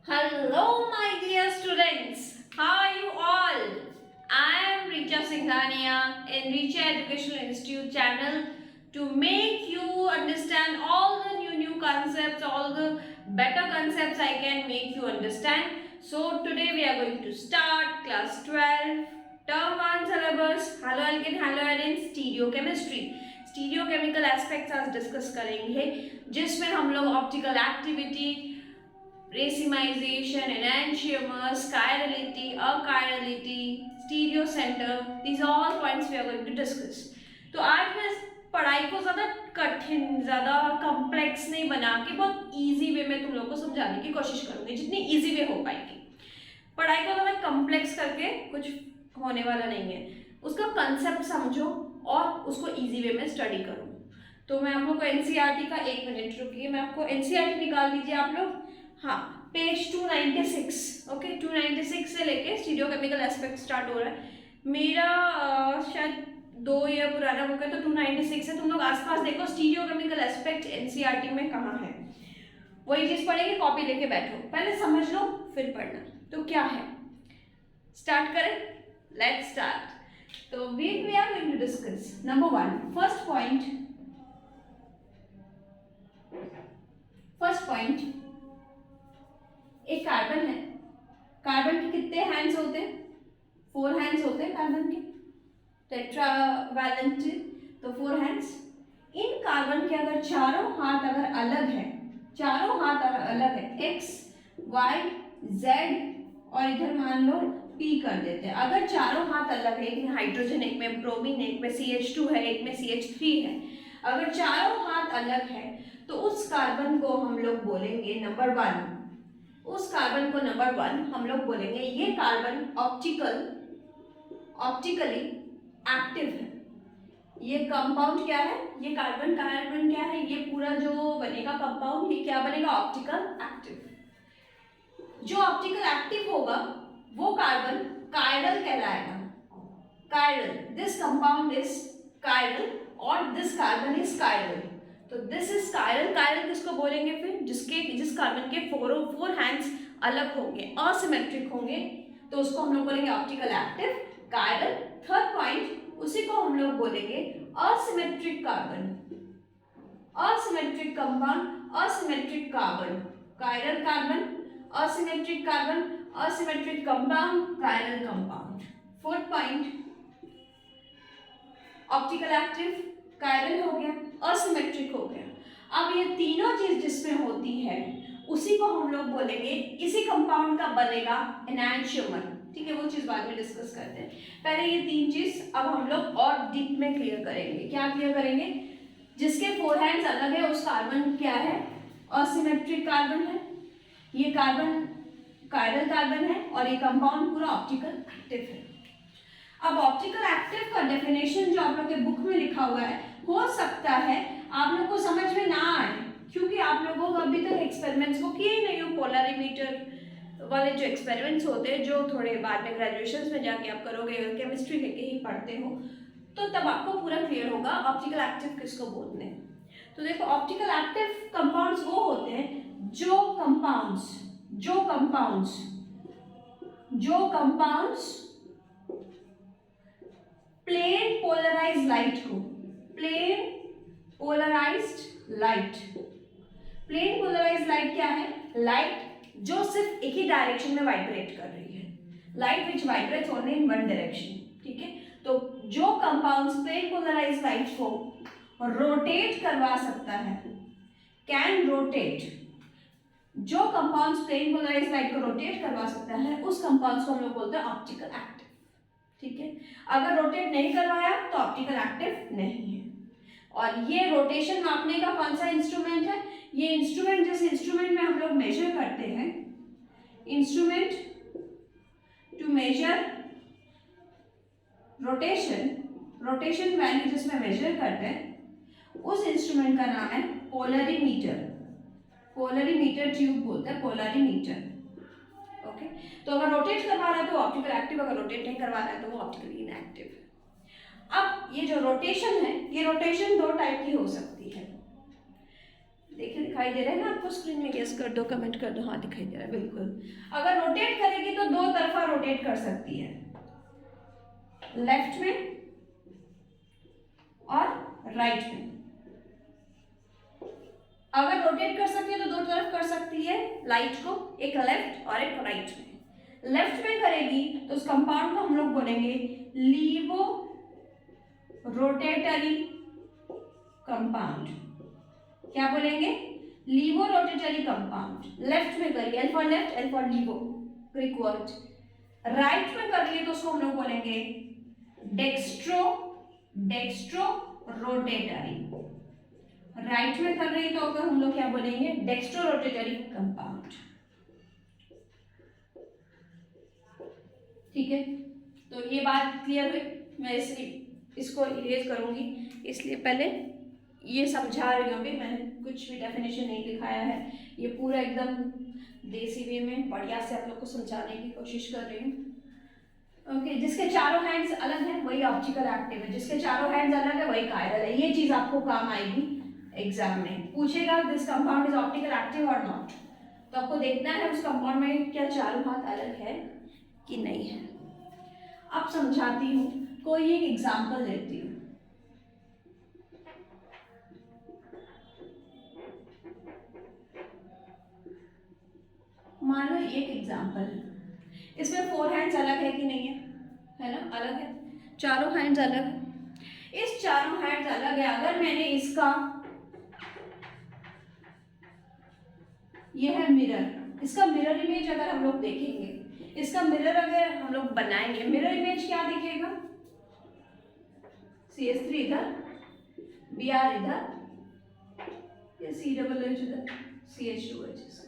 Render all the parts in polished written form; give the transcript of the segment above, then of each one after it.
Hello, my dear students. How are you all? I am Richa Singhania in Richa Educational Institute channel to make you understand all the new concepts, all the better concepts I can make you understand. So today we are going to start class 12 term 1 syllabus haloalkane haloaridine stereochemistry. Stereochemical aspects आज discuss करेंगे जिसमें हम लोग optical activity, racemization, enantiomers, chirality, achirality, stereo center, these are all points we are going to discuss. तो आज मैं पढ़ाई को ज़्यादा कठिन, ज़्यादा कॉम्प्लेक्स नहीं बना के बहुत इजी वे में तुम लोग को समझाने की कोशिश करूँगी जितनी इजी वे हो पाएगी। पढ़ाई को ज़्यादा कॉम्प्लेक्स करके कुछ होने वाला नहीं है, उसका कंसेप्ट समझो और उसको इजी वे में स्टडी करो। तो मैं आप लोग को एनसीईआरटी का 1 मिनट रुकिए, मैं आपको एनसीईआरटी निकाल दीजिए आप लोग। हाँ, पेज 296, ओके 296 से लेके स्टीरियोकेमिकल एस्पेक्ट स्टार्ट हो रहा है। मेरा शायद 2 ईयर पुराना बुक है तो 296 है। तुम लोग आसपास देखो स्टीरियोकेमिकल एस्पेक्ट एनसीईआरटी में कहाँ है, वही चीज़ पढ़ेंगे। कॉपी लेके बैठो, पहले समझ लो फिर पढ़ना। तो क्या है, स्टार्ट करें, लेट्स स्टार्ट। तो we are going to discuss number 1, first point एक कार्बन है। कार्बन के कितने हैंड्स होते हैं? 4 हैंड्स होते हैं कार्बन के, टेट्रावैलेंट, तो 4 हैंड्स। इन कार्बन के अगर चारों हाथ अगर अलग है, चारों हाथ अगर अलग है, x, y, z और इधर मान लो p कर देते हैं। अगर चारों हाथ अलग है, एक में हाइड्रोजन, एक में ब्रोमीन, एक में CH2 है, एक में CH3 है, अगर चारों हाथ अलग है तो उस कार्बन को हम लोग बोलेंगे नंबर 1। उस कार्बन को नंबर 1 हम लोग बोलेंगे ये कार्बन ऑप्टिकली एक्टिव है। ये कंपाउंड क्या है, ये कार्बन क्या है, ये पूरा जो बनेगा कंपाउंड, ये क्या बनेगा, ऑप्टिकल एक्टिव। जो ऑप्टिकल एक्टिव होगा वो कार्बन कायरल कहलाएगा। Chiral, this compound is chiral और दिस कार्बन इज कायरल। तो दिस इज कायरल। कायरल किसको बोलेंगे फिर, जिस कार्बन के 4 हैंड्स अलग होंगे, असिमेट्रिक होंगे, तो उसको हम लोग बोलेंगे optical active, chiral. Third point, उसी को हम लोग बोलेंगे asymmetric carbon, asymmetric compound, asymmetric carbon, chiral carbon, asymmetric carbon, asymmetric compound, chiral compound. Fourth point, optical active, chiral हो गया, असिमेट्रिक हो गया। अब ये तीनों चीज जिसमें होती है उसी को हम लोग बोलेंगे, इसी कंपाउंड का बनेगा एनांटियोमर। ठीक है, वो चीज बाद में डिस्कस करते हैं। पहले ये 3 चीज अब हम लोग और डीप में क्लियर करेंगे। क्या क्लियर करेंगे, जिसके 4 हैंड्स अलग है उस कार्बन क्या है, असिमेट्रिक कार्बन है, ये कार्बन कायरल कार्बन है और ये कंपाउंड पूरा ऑप्टिकल एक्टिव है। अब ऑप्टिकल एक्टिव का डेफिनेशन जो आप लोग के बुक में लिखा हुआ है, हो सकता है आप लोग को समझ में ना आए क्योंकि आप लोगों को अभी तक एक्सपेरिमेंट्स को किए नहीं हो। पोलरीमीटर वाले जो एक्सपेरिमेंट्स होते हैं, जो थोड़े बाद में ग्रेजुएशन में जाके आप करोगे, केमिस्ट्री लेके ही पढ़ते हो, तो तब आपको पूरा क्लियर होगा ऑप्टिकल एक्टिव किसको बोलते हैं। तो देखो, ऑप्टिकल एक्टिव कंपाउंड्स वो होते हैं जो कंपाउंड्स प्लेन पोलराइज्ड लाइट क्या है, लाइट जो सिर्फ एक ही डायरेक्शन में वाइब्रेट कर रही है, light which vibrates only in one direction. ठीक है, तो जो कंपाउंड्स प्लेन पोलराइज्ड लाइट को रोटेट करवा सकता है, कैन रोटेट, जो कंपाउंड्स प्लेन पोलराइज्ड लाइट को रोटेट करवा सकता है उस कंपाउंड्स को हम लोग बोलते हैं ऑप्टिकल एक्टिव। ठीक है, अगर रोटेट नहीं करवाया तो ऑप्टिकल एक्टिव नहीं है। और ये रोटेशन मापने का कौन सा इंस्ट्रूमेंट है, ये इंस्ट्रूमेंट जिस इंस्ट्रूमेंट में हम लोग मेजर करते हैं, instrument to measure rotation value जिसमें मेजर करते हैं उस इंस्ट्रूमेंट का नाम है पोलरीमीटर ट्यूब बोलते हैं, पोलरीमीटर। ओके, तो अगर रोटेट करवा रहा है तो ऑप्टिकल एक्टिव, अगर रोटेट नहीं करवा रहा है तो वो ऑप्टिकली इनएक्टिव। अब ये जो रोटेशन है, ये रोटेशन 2 टाइप की हो सकती है। देखिए दिखाई दे रहा है ना आपको स्क्रीन में? गेस कर दो, कमेंट कर दो। हाँ दिखाई दे रहा है बिल्कुल। अगर रोटेट करेगी तो दो तरफा रोटेट कर सकती है, लेफ्ट में और राइट में। अगर रोटेट कर सकती है तो दो तरफ कर सकती है लाइट को, एक लेफ्ट और एक राइट में। लेफ्ट में करेगी तो उस कंपाउंड को हम लोग बोलेंगे लीवो रोटेटरी कंपाउंड। क्या बोलेंगे? लीवो रोटेटरी कंपाउंड। लेफ्ट में करिए, L for left, L for laevo, Greek word. Right में कर लिए तो उसको हम लोग बोलेंगे डेक्स्ट्रो रोटेटरी। राइट में कर रही तो अगर हम लोग क्या बोलेंगे? Dextro rotatory compound. ठीक है, तो ये बात क्लियर हुई। मैं इसको इरेज करूंगी, इसलिए पहले ये समझा रही हूँ। अभी मैंने कुछ भी डेफिनेशन नहीं दिखाया है, ये पूरा एकदम देसी वे में बढ़िया से आप लोग को समझाने की कोशिश कर रही हूँ। ओके, जिसके चारों हैंड्स अलग हैं वही ऑप्टिकल एक्टिव है, जिसके चारों हैंड्स अलग है वही कायरल है। ये चीज आपको काम आएगी एग्जाम में, पूछेगा this compound is optical active और नॉट, तो आपको देखना है उस कंपाउंड में क्या चारों हाथ अलग है कि नहीं है। अब समझाती हूँ, कोई एक एग्जाम्पल देती हूँ। मान लो एक एग्जाम्पल है, इसमें 4 हैंड्स अलग है कि नहीं है ना? अलग है, चारों हैंड्स अलग है। इस चारों हैंड्स अलग है, अगर मैंने इसका, ये है मिरर, इसका मिरर इमेज अगर हम लोग देखेंगे, इसका मिरर अगर हम लोग बनाएंगे, मिरर इमेज क्या दिखेगा? CH3 इधर, Br इधर, ये COOH इधर, CH2OH।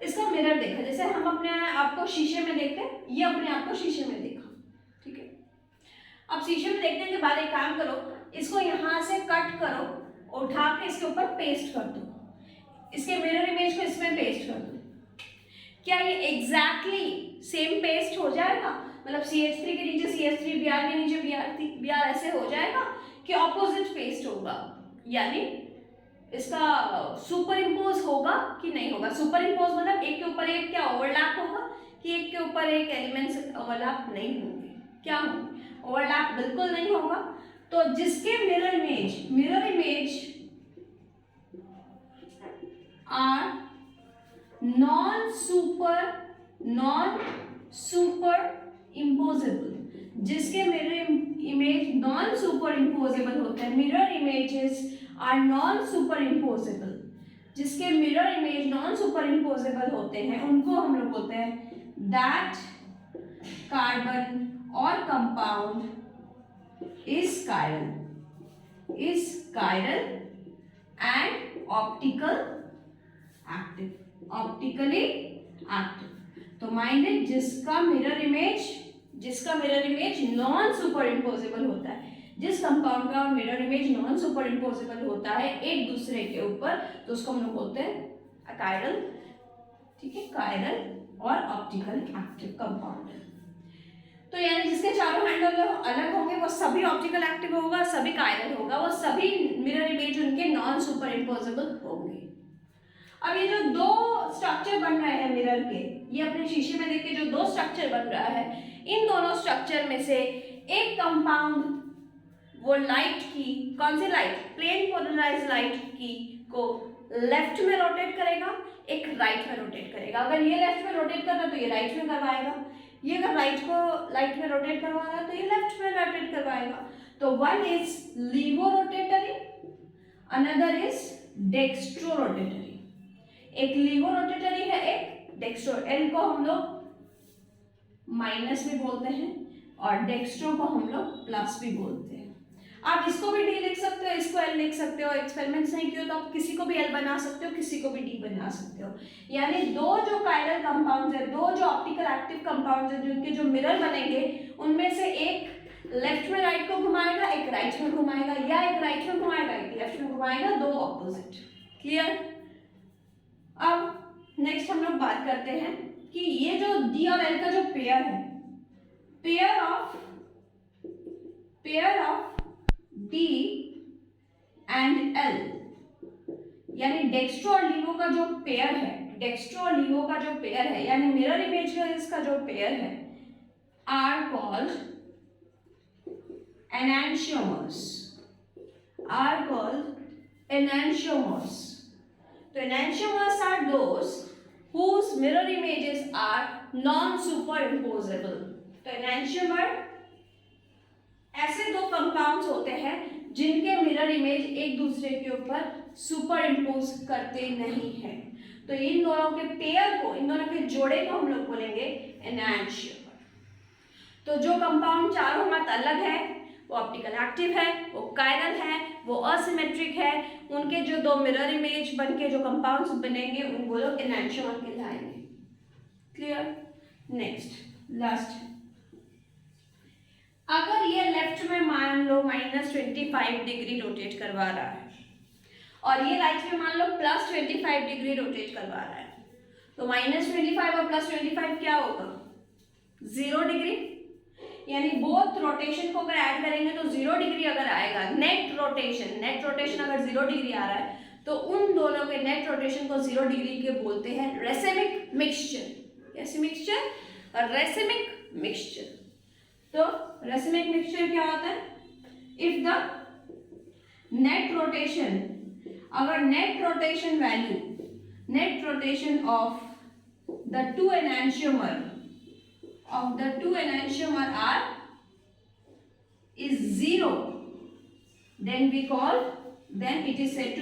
इसका मिरर देखा, जैसे हम अपने आप को शीशे में देखते हैं, ये अपने आप को शीशे में देखा। ठीक है, अब शीशे में देखने के बाद एक काम करो, इसको यहां से कट करो, उठा के इसके ऊपर पेस्ट कर दो, इसके मिरर इमेज को इसमें पेस्ट कर दो। क्या ये एग्जैक्टली सेम पेस्ट हो जाएगा? मतलब CH3 के नीचे CH3, Br के नीचे Br ऐसे हो जाएगा कि ऑपोजिट पेस्ट होगा? यानी इसका सुपर इम्पोज होगा कि नहीं होगा? सुपर इम्पोज मतलब एक के ऊपर एक क्या ओवरलैप होगा, कि एक के ऊपर एक एलिमेंट्स ओवरलैप नहीं होंगे? क्या होंगे? ओवरलैप बिल्कुल नहीं होगा। तो जिसके mirror image are non superimposable, जिसके mirror image non superimposable होते हैं, mirror images are non superimposable, जिसके mirror image non superimposable होते हैं, उनको हम लोग बोलते हैं दैट कार्बन और compound is chiral and optically active. तो माइंड इट, जिसका mirror image non superimposable होता है, जिस कंपाउंड का mirror image non superimposable होता है एक दूसरे के ऊपर, तो उसको हम लोग बोलते हैं कायरल। ठीक है, कायरल और ऑप्टिकल एक्टिव कंपाउंड। तो यानी जिसके चारों हैंड अलग होंगे वो सभी ऑप्टिकल एक्टिव होगा, सभी कायरल होगा, वो सभी मिरर इमेज उनके नॉन सुपर इम्पोजेबल होंगे। अब ये जो दो स्ट्रक्चर बन रहे हैं मिरर के, ये अपने शीशे में देख के जो दो स्ट्रक्चर बन रहा है, इन दोनों स्ट्रक्चर में से एक कंपाउंड वो लाइट की, कौन सी लाइट? प्लेन पोलराइज्ड लाइट की को लेफ्ट में रोटेट करेगा, एक राइट में रोटेट करेगा। अगर ये लेफ्ट में रोटेट कर रहा है तो ये राइट में करवाएगा, ये अगर लाइट में रोटेट करवा रहा है तो ये लेफ्ट में रोटेट करवाएगा। तो one is laevo rotatory, another is dextro rotatory. एक लीवो रोटेटरी है, एक डेक्स्ट्रो। एल को हम लोग माइनस भी बोलते हैं और डेक्स्ट्रो को हम लोग प्लस भी बोलते हैं। आप इसको भी डी लिख सकते हो, इसको एल लिख सकते हो। एक्सपेरिमेंट्स नहीं किए तो आप किसी को भी एल बना सकते हो, किसी को भी डी बना सकते हो। यानी दो जो कायरल कंपाउंड्स है, दो जो ऑप्टिकल एक्टिव कंपाउंड्स है, जिनके जो मिरर बनेंगे उनमें से एक लेफ्ट में राइट को घुमाएगा, एक राइट में घुमाएगा, या एक राइट में घुमाएगा, एक लेफ्ट में घुमाएगा, दो ऑपोजिट। क्लियर? अब नेक्स्ट हम लोग बात करते हैं कि ये जो डी और एल का जो पेयर है, pair of D and L, यानी डेक्स्ट्रो और लीवो का जो पेयर है, डेक्स्ट्रो और लीवो का जो पेयर है यानी मिरर इमेज का इसका जो पेयर है are called enantiomers, are called enantiomers. So enantiomers are those whose mirror images are non-superimposable. तो enantiomer ऐसे दो कंपाउंड्स होते हैं जिनके मिरर इमेज एक दूसरे के ऊपर सुपर इम्पोज करते नहीं हैं। तो इन दोनों के पेयर को, इन दोनों के जोड़े को हम लोग बोलेंगे enantiomer। तो जो कंपाउंड चारों मत अलग है वो ऑप्टिकल एक्टिव है, वो कायरल है, वो असिमेट्रिक है, उनके जो दो मिरर इमेज बनके जो कंपाउंड्स बनेंगे उनको लोग एनांटियोमर कहलाएंगे। क्लियर? नेक्स्ट लास्ट, अगर ये लेफ्ट में मान लो -25 डिग्री रोटेट करवा रहा है और ये राइट में मान लो +25 डिग्री रोटेट करवा रहा है, तो -25 और +25 क्या होगा? 0 डिग्री। यानी बोथ रोटेशन को अगर ऐड करेंगे तो 0 डिग्री अगर आएगा, नेट रोटेशन अगर 0 डिग्री आ रहा है तो उन दोनों के नेट रोटेशन को 0 डिग्री के बोलते हैं रेसिमिक मिक्सचर। कैसे मिक्सचर? Racemic mixture. तो रेसिमिक मिक्सचर क्या होता है? इफ द नेट रोटेशन, अगर net rotation value, net rotation of the two enantiomer are is 0, then it is said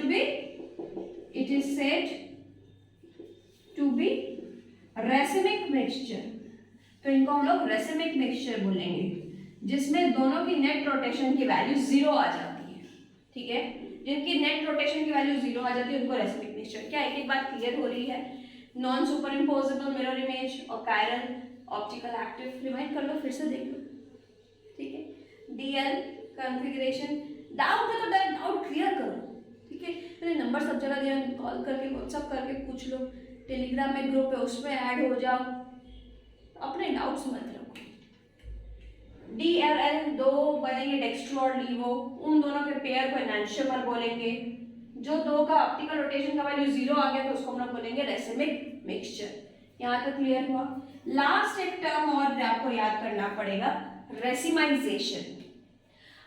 to be racemic mixture। तो इनको हम लोग रेसिमिक मिक्सचर बोलेंगे जिसमें दोनों की नेट रोटेशन की वैल्यू 0 आ जाती है। ठीक है, जिनकी नेट रोटेशन की वैल्यू 0 आ जाती है उनको रेसिमिक मिक्सचर। क्या एक बात क्लियर हो रही है? Non super imposable mirror image और कायरल ऑप्टिकल एक्टिव रिमाइंड कर लो, फिर से देख लो। ठीक है, डीएल कॉन्फ़िगरेशन, डाउट है तो डाउट क्लियर करो। ठीक है, मैंने नंबर सब जगह दिया, कॉल करके व्हाट्सअप करके पूछ लो, टेलीग्राम में ग्रुप है उसमें ऐड हो जाओ, अपने डाउट्स मत रखो। डीएलएल दो बनेंगे डेक्स्ट्रो और लीवो, उन दोनों के पेयर को एनांटियोमर बोलेंगे। जो दो का ऑप्टिकल रोटेशन का वैल्यू 0 आ गया तो उसको हम लोग बोलेंगे रेसिमिक मिक्सचर। यहाँ तक क्लियर हुआ? लास्ट एक टर्म और आपको याद करना पड़ेगा, रेसिमाइजेशन।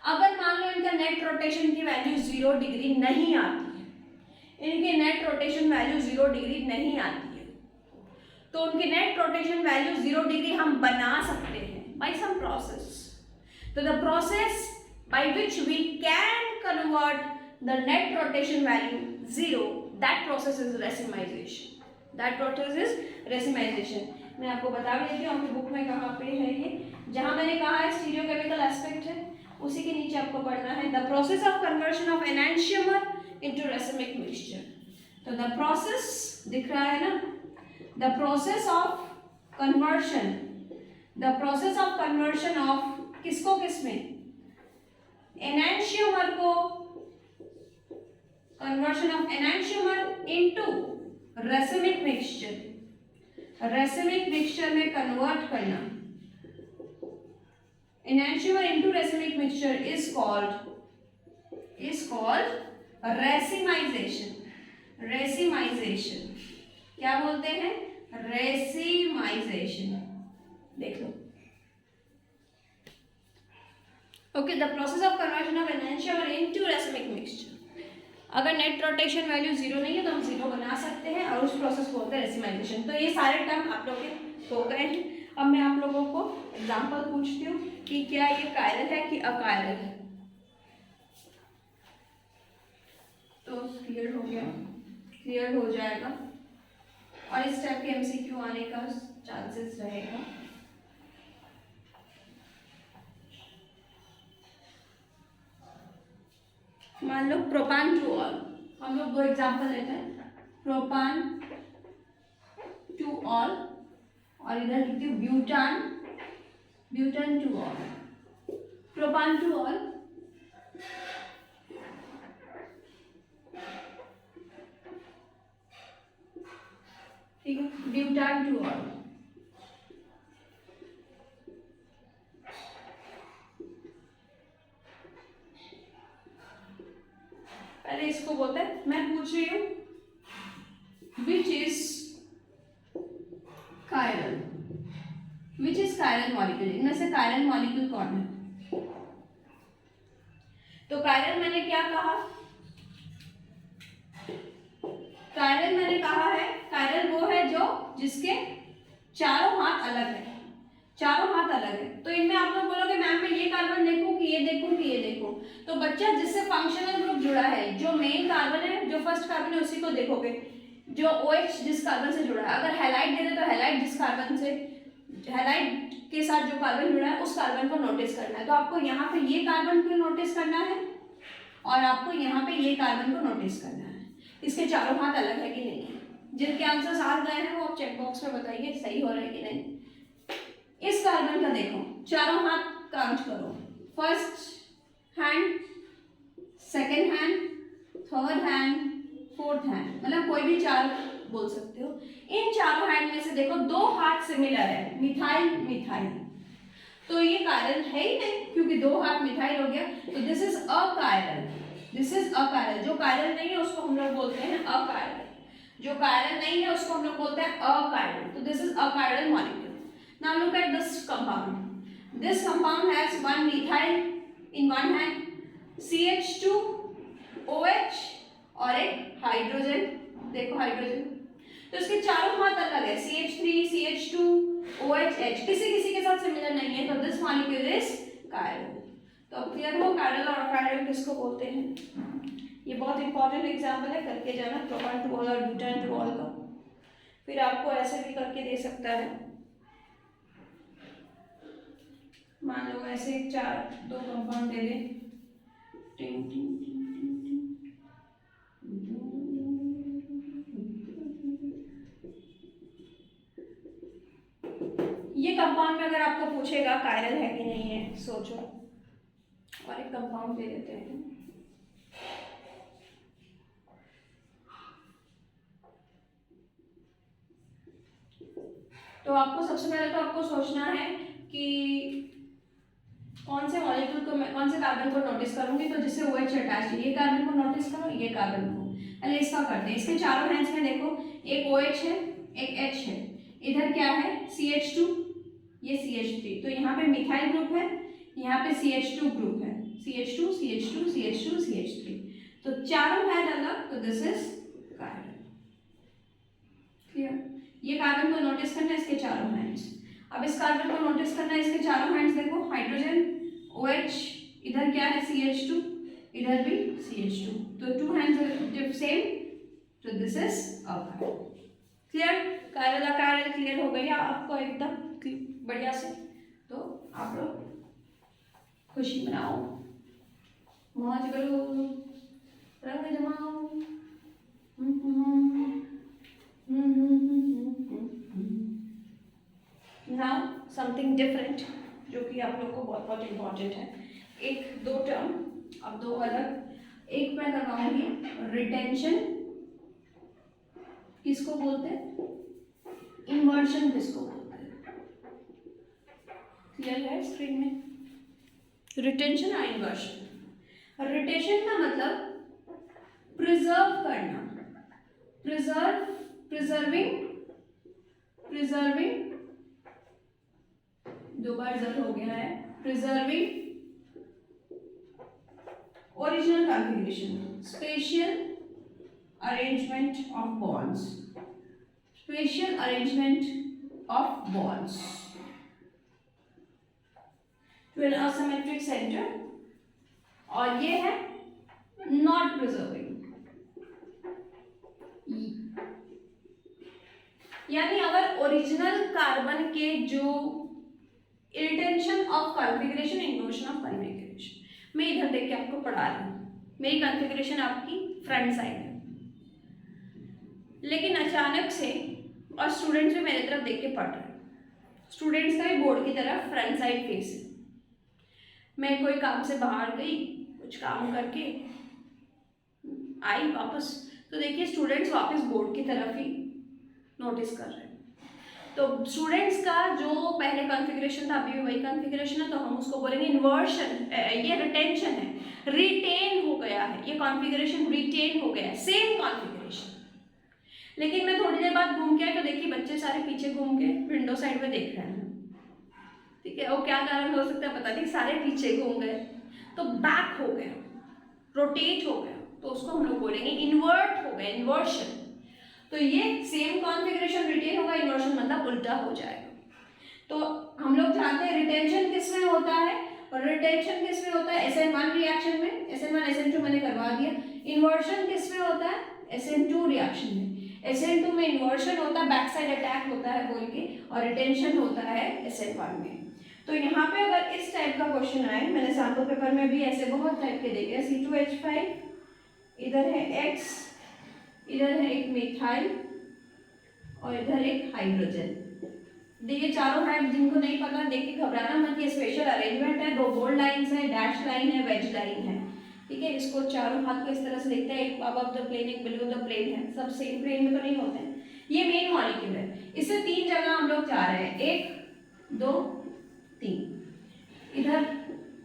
अगर मान लो इनका नेट रोटेशन की वैल्यू 0 डिग्री नहीं आती है, इनकी नेट रोटेशन वैल्यू 0 डिग्री नहीं आती है, तो उनकी नेट रोटेशन वैल्यू 0 डिग्री हम बना सकते हैं बाय सम प्रोसेस। तो the process by which we can convert the net rotation value 0, that process is racemisation. That process is racemisation. मैं आपको बता भी देती हूँ आपकी बुक में कहाँ पे है ये, जहाँ मैंने कहा है स्टीरियोकेमिकल एस्पेक्ट है उसी के नीचे आपको पढ़ना है the process of conversion of enantiomer into racemic mixture. तो द प्रोसेस दिख रहा है ना, the process of conversion of किसको किसमें? एनांटियोमर को, conversion of enantiomer into racemic mixture, racemic mixture में कन्वर्ट करना, enantiomer into racemic mixture is called racemization। क्या बोलते हैं? racemization। देख लो। Okay, the process of conversion of enantiomer into racemic mixture। अगर नेट रोटेशन वैल्यू 0 नहीं है तो हम 0 बना सकते हैं और उस प्रोसेस को बोलते हैं रेसिमाइजेशन। तो ये सारे टर्म आप लोग के हो गए हैं। अब मैं आप लोगों को एग्जांपल पूछती हूँ कि क्या ये कायरल है कि अकायरल है। तो क्लियर हो गया, क्लियर हो जाएगा और इस टाइप के एमसीक्यू आने का चांसेस रहेगा। मान लो प्रोपान टू ऑल, हम लोग दो एग्जांपल लेते हैं, प्रोपान टू ऑल और इधर लिखती हूँ ब्यूटान टू ऑल। प्रोपान टू ऑल, ठीक है, ब्यूटान टू ऑल। पहले इसको बोलते हैं, मैं पूछ रही हूँ chiral, which is chiral molecule, इनमें से कायरल मॉलिक्यूल कौन है? तो कायरल मैंने क्या कहा, कायरल मैंने कहा है, कायरल वो है जो जिसके चारों हाथ अलग है, चारों हाथ अलग है। तो इनमें आप लोग बोलोगे मैम मैं ये कार्बन देखूं कि ये देखूं कि ये देखूं, तो बच्चा जिससे फंक्शनल ग्रुप जुड़ा है, जो मेन कार्बन है, जो फर्स्ट कार्बन है उसी को देखोगे, जो OH जिस कार्बन से जुड़ा है। अगर हैलाइड दे दे तो हैलाइड जिस कार्बन से, हैलाइड के साथ जो कार्बन जुड़ा है उस कार्बन को नोटिस करना है। तो आपको यहाँ पे ये कार्बन को नोटिस करना है और आपको यहाँ पे ये कार्बन को नोटिस करना है। इसके चारों हाथ अलग है कि नहीं है? जिनके आंसर्स आ गए हैं वो आप चेक बॉक्स में बताइए सही हो रहा है कि नहीं। इस कार्बन का देखो, चारों हाथ काउंट करो, first hand, second hand, third hand, fourth hand, मतलब कोई भी चार बोल सकते हो। इन चारों हैंड में से देखो दो हाथ सिमिलर है, मिथाइल मिथाइल, तो ये कायरल है ही नहीं क्योंकि दो हाथ मिथाइल हो गया, तो this is achiral, this is achiral. जो कायरल नहीं है उसको हम लोग बोलते हैं अकायरल, जो कायरल नहीं है उसको हम लोग बोलते हैं अकायरल, तो this is achiral molecule. Now look at this compound, this compound has one methyl in one hand, CH2 OH और एक हाइड्रोजन, देखो हाइड्रोजन, तो इसके चारों हाथ अलग है, CH3 CH2 OH H, किसी किसी के साथ सिमिलर नहीं है, तो दिस मॉलिक्यूल इज कायरल। तो अब क्लियर हो कायरल और अकायरल किसको बोलते हैं। ये बहुत इंपॉर्टेंट एग्जाम्पल है, करके जाना प्रोपान टू ऑल और ब्यूटान टू ऑल का, फिर आपको ऐसे भी करके दे सकता है। मान लो ऐसे चार दो कंपाउंड दे दे, टिंग टिंग टिंग टिंग टिंग, ये कंपाउंड में अगर आपको पूछेगा कायरल है कि नहीं है, सोचो। और एक कंपाउंड दे देते हैं, तो आपको सबसे पहले तो आपको सोचना है कि कौन से मॉलिक्यूल को मैं, कौन से कार्बन को नोटिस करूंगी, तो जिससे OH अटैच है, ये कार्बन को नोटिस करो, ये कार्बन को। पहले इसका करते हैं, इसके चारों हैंड्स में देखो, एक OH है, एक H है, इधर क्या है CH2, ये CH3, तो यहाँ पे मिथाइल ग्रुप है, यहाँ पे CH2 ग्रुप है, CH2 CH2 CH2 CH3, तो चारों हैंड अलग, तो दिस इज कार्बन। क्लियर। ये कार्बन को नोटिस करना है, इसके चारों हैंड्स। अब इस कार्बन को नोटिस करना है, इसके चारों हैंड्स देखो, हाइड्रोजन OH, इधर क्या है CH2, इधर भी CH2, तो टू हैंड्स सेम, तो this is a carbon. Clear. Chiral achiral clear हो गई आपको एकदम बढ़िया से। तो आप लोग खुशी मनाओ, मौज करो, रंग जमाओ। नाउ समथिंग डिफरेंट जो कि आप लोग को बहुत बहुत इम्पोर्टेंट है, एक दो टर्म, अब दो अलग, एक मैं करवाऊंगी रिटेंशन, किसको बोलते हैं, इन्वर्शन किसको बोलते हैं, क्लियर है स्क्रीन में। रिटेंशन और इन्वर्शन। रिटेंशन का मतलब प्रिजर्व करना, प्रिजर्विंग, दो बार जर हो गया है, preserving original configuration, spatial arrangement of bonds, spatial arrangement of bonds to an asymmetric centre, और ये है नॉट प्रिजर्विंग, यानी अगर ओरिजिनल कार्बन के जो retention of configuration, inversion of configuration, मैं इधर देख के आपको पढ़ा रही हूँ, मेरी कॉन्फ़िगरेशन आपकी फ्रंट साइड है, लेकिन अचानक से, और स्टूडेंट्स भी मेरी तरफ देख के पढ़ रहे हैं, स्टूडेंट्स का भी बोर्ड की तरफ फ्रंट साइड फेस है, मैं कोई काम से बाहर गई, कुछ काम करके आई वापस, तो देखिए स्टूडेंट्स वापस बोर्ड की तरफ ही नोटिस कर रहे हैं। तो स्टूडेंट्स का जो पहले कॉन्फ़िगरेशन था अभी भी वही कॉन्फ़िगरेशन है, तो हम उसको बोलेंगे इन्वर्शन, ये रिटेंशन है, रिटेन हो गया है, ये कॉन्फ़िगरेशन रिटेन हो गया है, सेम कॉन्फ़िगरेशन। लेकिन मैं थोड़ी देर बाद घूम के आई तो देखी बच्चे सारे पीछे घूम के विंडो साइड में देख रहे हैं। ठीक है, वो क्या कारण हो सकता है पता नहीं, सारे पीछे घूम गए तो बैक हो गया, रोटेट हो गया, तो उसको हम लोग बोलेंगे इन्वर्ट हो गया, इन्वर्शन। तो ये सेम कॉन्फ़िगरेशन रिटेन होगा, इन्वर्शन मतलब उल्टा हो जाएगा। तो हम लोग जानते हैं रिटेंशन किस में होता है और रिटेंशन किस में होता है, SN1 रिएक्शन में, SN1 SN2 मैंने करवा दिया। इन्वर्शन किस में होता है, SN2 रिएक्शन में। SN2 में इन्वर्शन होता है, बैक साइड अटैक होता है बोल के, और रिटेंशन होता है SN1 में। तो यहाँ पे अगर इस टाइप का क्वेश्चन आए, मैंने सैम्पल पेपर में भी ऐसे बहुत टाइप के देखे, C2H5, इधर है X, इधर है एक मिथाइल और इधर एक हाइड्रोजन। देखिए चारों हाइड जिनको नहीं पता देख के घबराना मत, ये स्पेशल अरेंजमेंट है, 2 बोल्ड लाइंस है, डैश लाइन है, वेज लाइन है। ठीक है, इसको चारों हाथ को इस तरह से देखते हैं, एक अबव द प्लेन एक बिलो द प्लेन है, सब सेम प्लेन में तो नहीं होते हैं। ये मेन मॉलिक्यूल है, इससे 3 जगह हम लोग जा रहे हैं, 1 2 3। इधर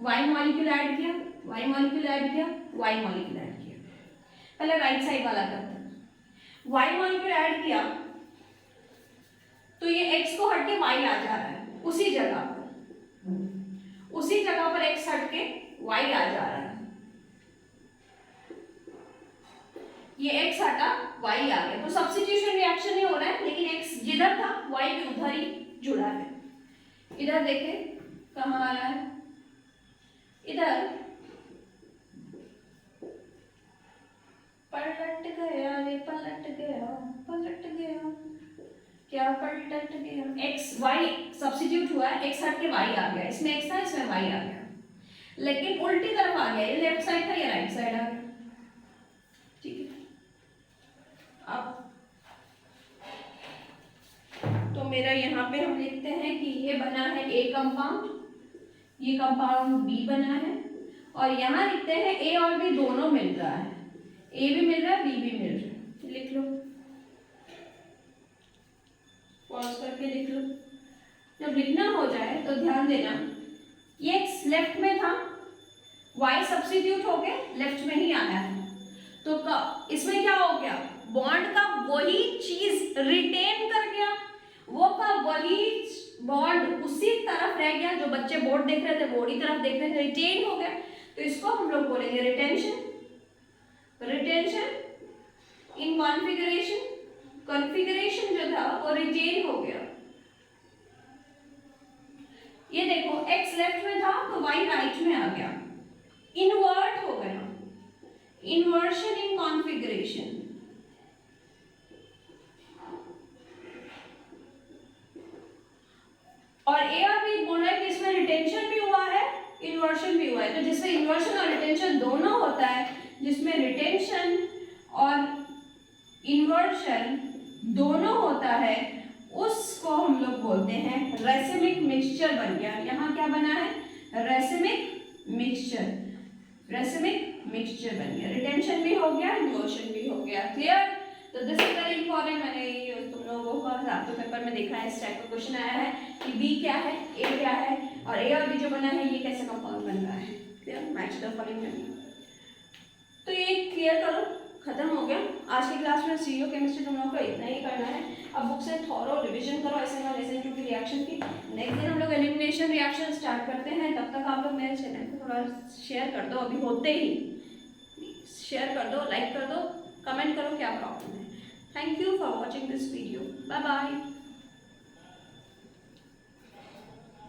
Y मॉलिक्यूल ऐड किया, Y मॉलिक्यूल ऐड किया, Y मॉलिक्यूल ऐड किया। पहले राइट साइड वाला करते हैं। Y मॉलिक्यूल ऐड किया तो ये X को हट के Y आ जा रहा है, उसी जगह पर X हट के Y आ जा रहा है, ये X हटा Y आ गया, तो सब्स्टिट्यूशन रिएक्शन ही हो रहा है, लेकिन X जिधर था Y भी उधर ही जुड़ा है। इधर देखें कहाँ आ रहा है, इधर पलट गया रे, पलट गया, पलट गया, क्या पलट गया, X Y सब्स्टिट्यूट हुआ है, X हट के Y आ गया, इसमें X था इसमें Y आ गया, लेकिन उल्टी तरफ आ गया, ये लेफ्ट साइड था ये राइट साइड आ गया। ठीक है, अब तो मेरा यहाँ पे हम लिखते हैं कि ये बना है A कंपाउंड, ये कंपाउंड B बना है, और यहाँ लिखते हैं A और B दोनों मिल रहा है, A भी मिल रहा है B भी मिल रहा है। लिख लो, पॉज करके लिख लो। जब लिखना हो जाए तो ध्यान देना, ये X लेफ्ट में था, Y सब्स्टिट्यूट हो के लेफ्ट में ही आया है, तो इसमें क्या हो गया, बॉन्ड का वही चीज रिटेन कर गया, वो का वही बॉन्ड उसी तरफ रह गया, जो बच्चे बोर्ड देख रहे थे बोर्ड ही तरफ देख रहे थे, रिटेन हो गया, तो इसको हम लोग बोलेंगे retention. Retention in configuration, configuration जो था वो रिटेन हो गया। ये देखो X लेफ्ट में था तो Y राइट में आ गया, इन्वर्ट हो गया, इन्वर्शन इन कॉन्फ़िगरेशन। और A और B बोल रहे हैं कि इसमें रिटेंशन भी हुआ है इन्वर्शन भी हुआ है, तो जिसमें इन्वर्शन और रिटेंशन दोनों होता है, जिसमें रिटेंशन और इन्वर्शन दोनों होता है, उसको हम लोग बोलते हैं रेसिमिक मिक्सचर बन गया। यहाँ क्या बना है, रेसिमिक मिक्सचर, रेसिमिक मिक्सचर बन गया, रिटेंशन भी हो गया इन्वर्शन भी हो गया। क्लियर? तो दिस इज वेरी इंपॉर्टेंट, मैंने तुम लोगों का आपके पेपर में देखा है, इस टाइप का क्वेश्चन आया है कि B क्या है A क्या है, और A और B जो बना है ये कैसे कंपाउंड बन रहा है। क्लियर? Match the following. तो ये क्लियर करो, खत्म हो गया आज की क्लास में। CO केमिस्ट्री तुम लोगों को इतना ही करना है, अब बुक से थॉरो रिवीजन करो SN1 SN2 की रिएक्शन की। नेक्स्ट दिन हम लोग एलिमिनेशन रिएक्शन स्टार्ट करते हैं, तब तक आप लोग मेरे चैनल को थोड़ा शेयर कर दो, अभी होते ही शेयर कर दो, लाइक कर दो, कमेंट करो क्या प्रॉब्लम है। Thank you for watching this video, bye bye.